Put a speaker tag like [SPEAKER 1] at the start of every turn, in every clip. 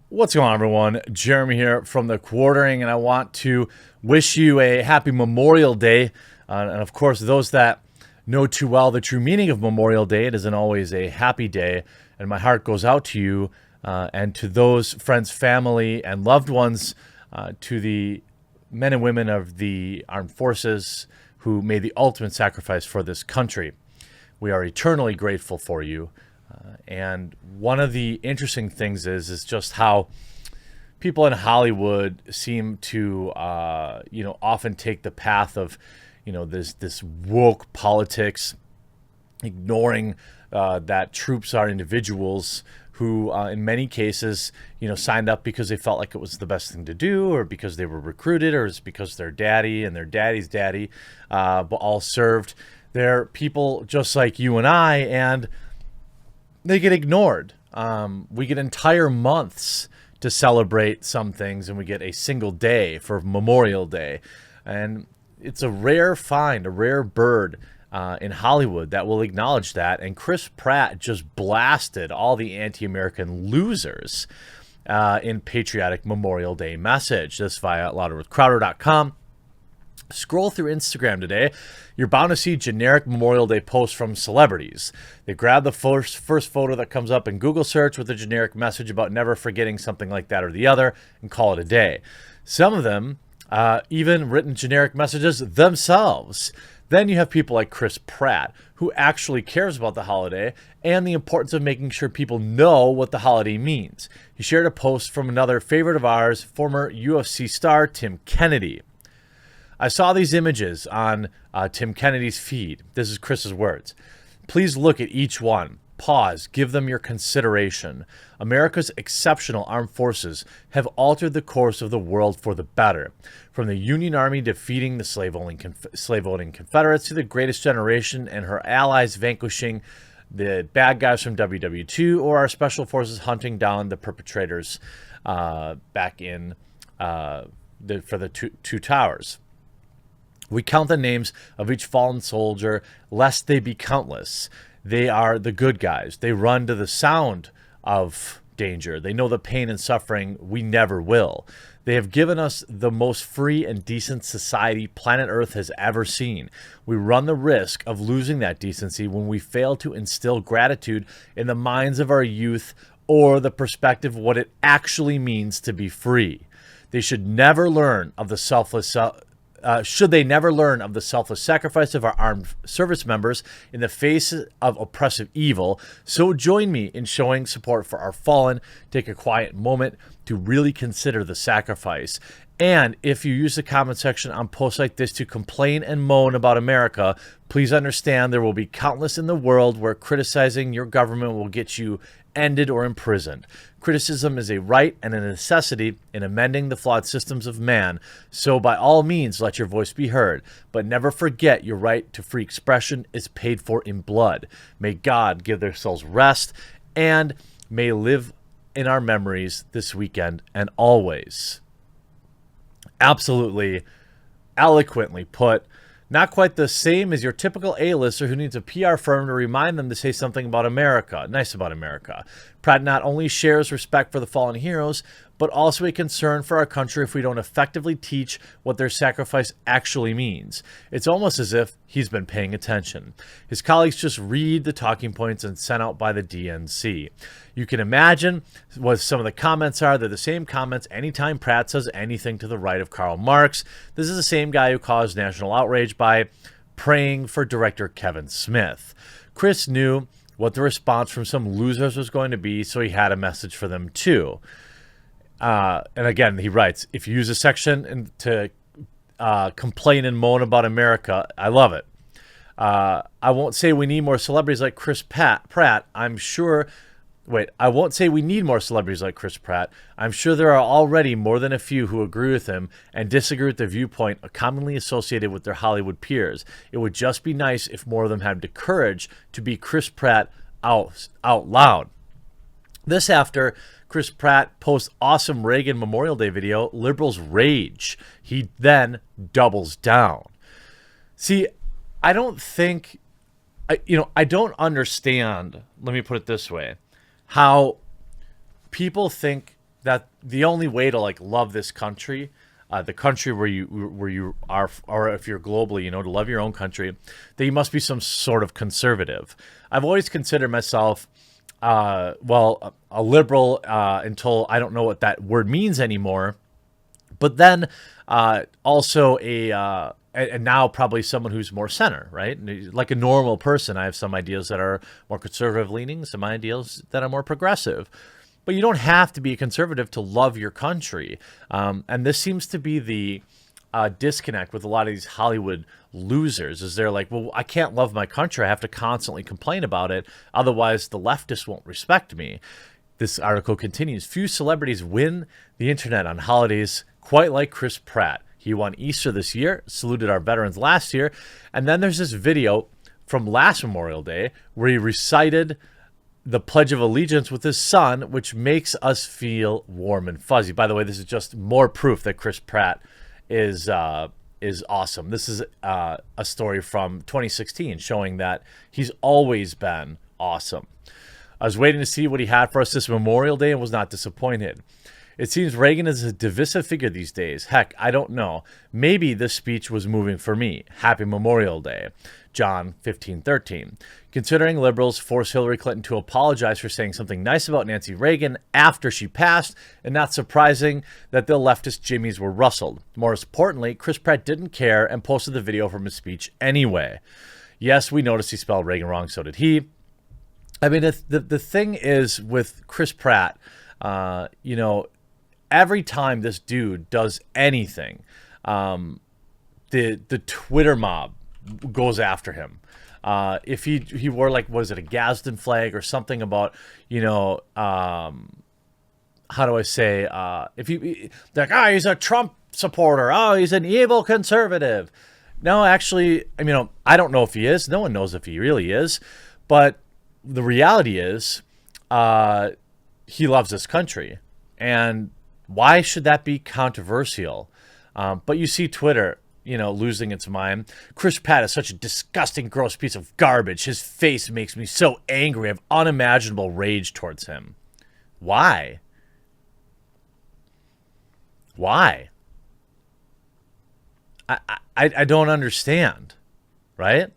[SPEAKER 1] What's going on, everyone? Jeremy here from the Quartering, and I want to wish you a happy Memorial Day. And of course, those that know too well the true meaning of Memorial Day, it isn't always a happy day. And my heart goes out to you and to those friends, family, and loved ones, to the men and women of the armed forces who made the ultimate sacrifice for this country. We are eternally grateful for you. And one of the interesting things is just how people in Hollywood seem to, often take the path of, this woke politics, ignoring that troops are individuals who, in many cases, signed up because they felt like it was the best thing to do, or because they were recruited, or it's because their daddy and their daddy's daddy, but all served. They're people just like you and I, and they get ignored. We get entire months to celebrate some things, and we get a single day for Memorial Day. And it's a rare find, a rare bird in Hollywood that will acknowledge that. And Chris Pratt just blasted all the anti-American losers in patriotic Memorial Day message. This via louderwithcrowder.com. Scroll through Instagram today. You're bound to see generic Memorial Day posts from celebrities. They grab the first photo that comes up in Google search with a generic message about never forgetting something like that or the other and call it a day. Some of them even written generic messages themselves. Then you have people like Chris Pratt, who actually cares about the holiday and the importance of making sure people know what the holiday means. He shared a post from another favorite of ours, former UFC star Tim Kennedy. I saw these images on Tim Kennedy's feed. This is Chris's words. Please look at each one. Pause. Give them your consideration. America's exceptional armed forces have altered the course of the world for the better. From the Union Army defeating the slave-owning Confederates to the Greatest Generation and her allies vanquishing the bad guys from WW2, or our special forces hunting down the perpetrators back in for the two towers. We count the names of each fallen soldier, lest they be countless. They are the good guys. They run to the sound of danger. They know the pain and suffering we never will. They have given us the most free and decent society planet Earth has ever seen. We run the risk of losing that decency when we fail to instill gratitude in the minds of our youth, or the perspective of what it actually means to be free. They should never learn of the selfless sacrifice of our armed service members in the face of oppressive evil. So join me in showing support for our fallen. Take a quiet moment to really consider the sacrifice. And if you use the comment section on posts like this to complain and moan about America, please understand there will be countless in the world where criticizing your government will get you ended or imprisoned. Criticism is a right and a necessity in amending the flawed systems of man. So by all means, let your voice be heard, but never forget your right to free expression is paid for in blood. May God give their souls rest, and may live in our memories this weekend and always. Absolutely eloquently put. Not quite the same as your typical A-lister who needs a PR firm to remind them to say something about America, nice about America. Pratt not only shares respect for the fallen heroes, but also a concern for our country if we don't effectively teach what their sacrifice actually means. It's almost as if he's been paying attention. His colleagues just read the talking points and sent out by the DNC. You can imagine what some of the comments are. They're the same comments anytime Pratt says anything to the right of Karl Marx. This is the same guy who caused national outrage by praying for director Kevin Smith. Chris knew what the response from some losers was going to be, so he had a message for them too. And again, he writes, if you use a section to complain and moan about America, I love it. I won't say we need more celebrities like Chris Pratt. I won't say we need more celebrities like Chris Pratt. I'm sure there are already more than a few who agree with him and disagree with the viewpoint commonly associated with their Hollywood peers. It would just be nice if more of them had the courage to be Chris Pratt out loud. This after Chris Pratt posts awesome Reagan Memorial Day video, Liberals Rage. He then doubles down. See, I don't understand, let me put it this way, how people think that the only way to like love this country, the country where you are, or if you're globally, you know, to love your own country, that you must be some sort of conservative. I've always considered myself, well, a liberal until I don't know what that word means anymore. But then also and now probably someone who's more center, right? Like a normal person, I have some ideas that are more conservative leaning, some ideas that are more progressive. But you don't have to be a conservative to love your country. And this seems to be the disconnect with a lot of these Hollywood losers, is they're like, well, I can't love my country. I have to constantly complain about it. Otherwise, the leftists won't respect me. This article continues. Few celebrities win the internet on holidays quite like Chris Pratt. He won Easter this year, saluted our veterans last year. And then there's this video from last Memorial Day where he recited the Pledge of Allegiance with his son, which makes us feel warm and fuzzy. By the way, this is just more proof that Chris Pratt is awesome. This is a story from 2016 showing that he's always been awesome. I was waiting to see what he had for us this Memorial Day and was not disappointed. It seems Reagan is a divisive figure these days. Heck, I don't know. Maybe this speech was moving for me. Happy Memorial Day. John 15:13. Considering liberals forced Hillary Clinton to apologize for saying something nice about Nancy Reagan after she passed, and not surprising that the leftist jimmies were rustled. More importantly, Chris Pratt didn't care and posted the video from his speech anyway. Yes, we noticed he spelled Reagan wrong, so did he. I mean, the thing is with Chris Pratt, you know, every time this dude does anything, the Twitter mob goes after him. If he wore, like, what is it, a Gadsden flag or something about, you know, how do I say, if they're like, oh, he's a Trump supporter, oh, he's an evil conservative. No, actually, I mean, I don't know if he is. No one knows if he really is. But the reality is, he loves this country. And why should that be controversial? But you see Twitter, you know, losing its mind. Chris Pratt is such a disgusting, gross piece of garbage. His face makes me so angry. I have unimaginable rage towards him. Why? Why? I don't understand, right?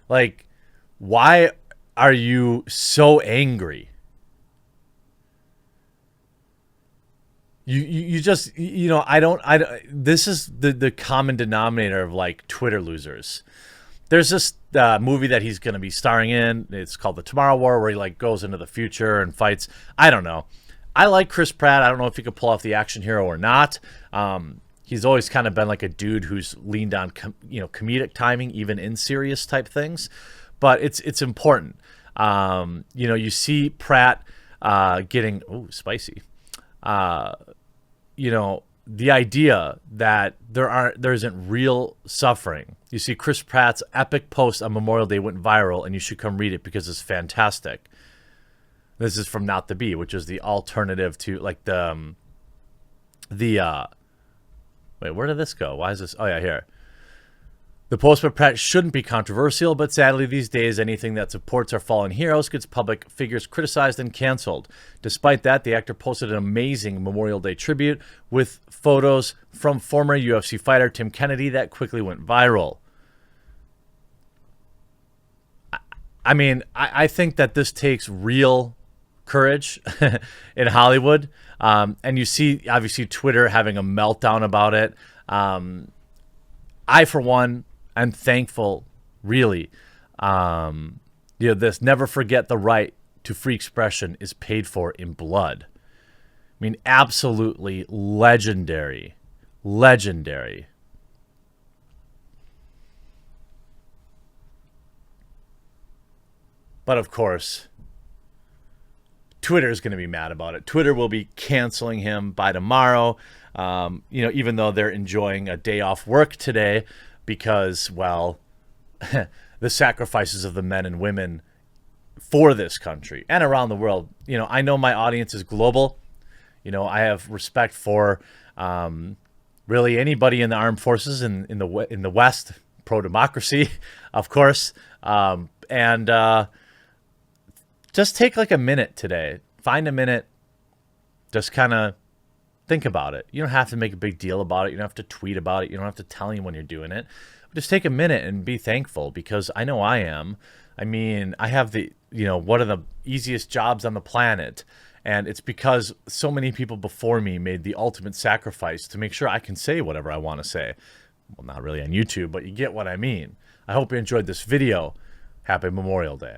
[SPEAKER 1] Like, why are you so angry? You just, you know, I don't, this is the common denominator of like Twitter losers. There's this movie that he's going to be starring in. It's called The Tomorrow War, where he like goes into the future and fights. I don't know. I like Chris Pratt. I don't know if he could pull off the action hero or not. He's always kind of been like a dude who's leaned on, you know, comedic timing, even in serious type things. But it's important. You know, you see Pratt getting, spicy. You know, the idea that there isn't real suffering. You see Chris Pratt's epic post on Memorial Day went viral, and you should come read it because it's fantastic. This is from Not the Bee, which is the alternative to like the wait, where did this go? Why is this? Oh yeah, here. The post by Pratt shouldn't be controversial, but sadly these days anything that supports our fallen heroes gets public figures criticized and canceled. Despite that, the actor posted an amazing Memorial Day tribute with photos from former UFC fighter Tim Kennedy that quickly went viral. I mean, I think that this takes real courage in Hollywood. And you see, obviously, Twitter having a meltdown about it. I, for one, am thankful, really. You know, this never forget the right to free expression is paid for in blood. I mean, absolutely legendary. Legendary. But of course, Twitter is going to be mad about it. Twitter will be canceling him by tomorrow. You know, even though they're enjoying a day off work today because, well, the sacrifices of the men and women for this country and around the world. You know, I know my audience is global. You know, I have respect for really anybody in the armed forces in the West, pro-democracy, of course. And just take like a minute today. Find a minute. Just kind of think about it. You don't have to make a big deal about it. You don't have to tweet about it. You don't have to tell anyone you're doing it. Just take a minute and be thankful, because I know I am. I mean, I have one of the easiest jobs on the planet. And it's because so many people before me made the ultimate sacrifice to make sure I can say whatever I want to say. Well, not really on YouTube, but you get what I mean. I hope you enjoyed this video. Happy Memorial Day.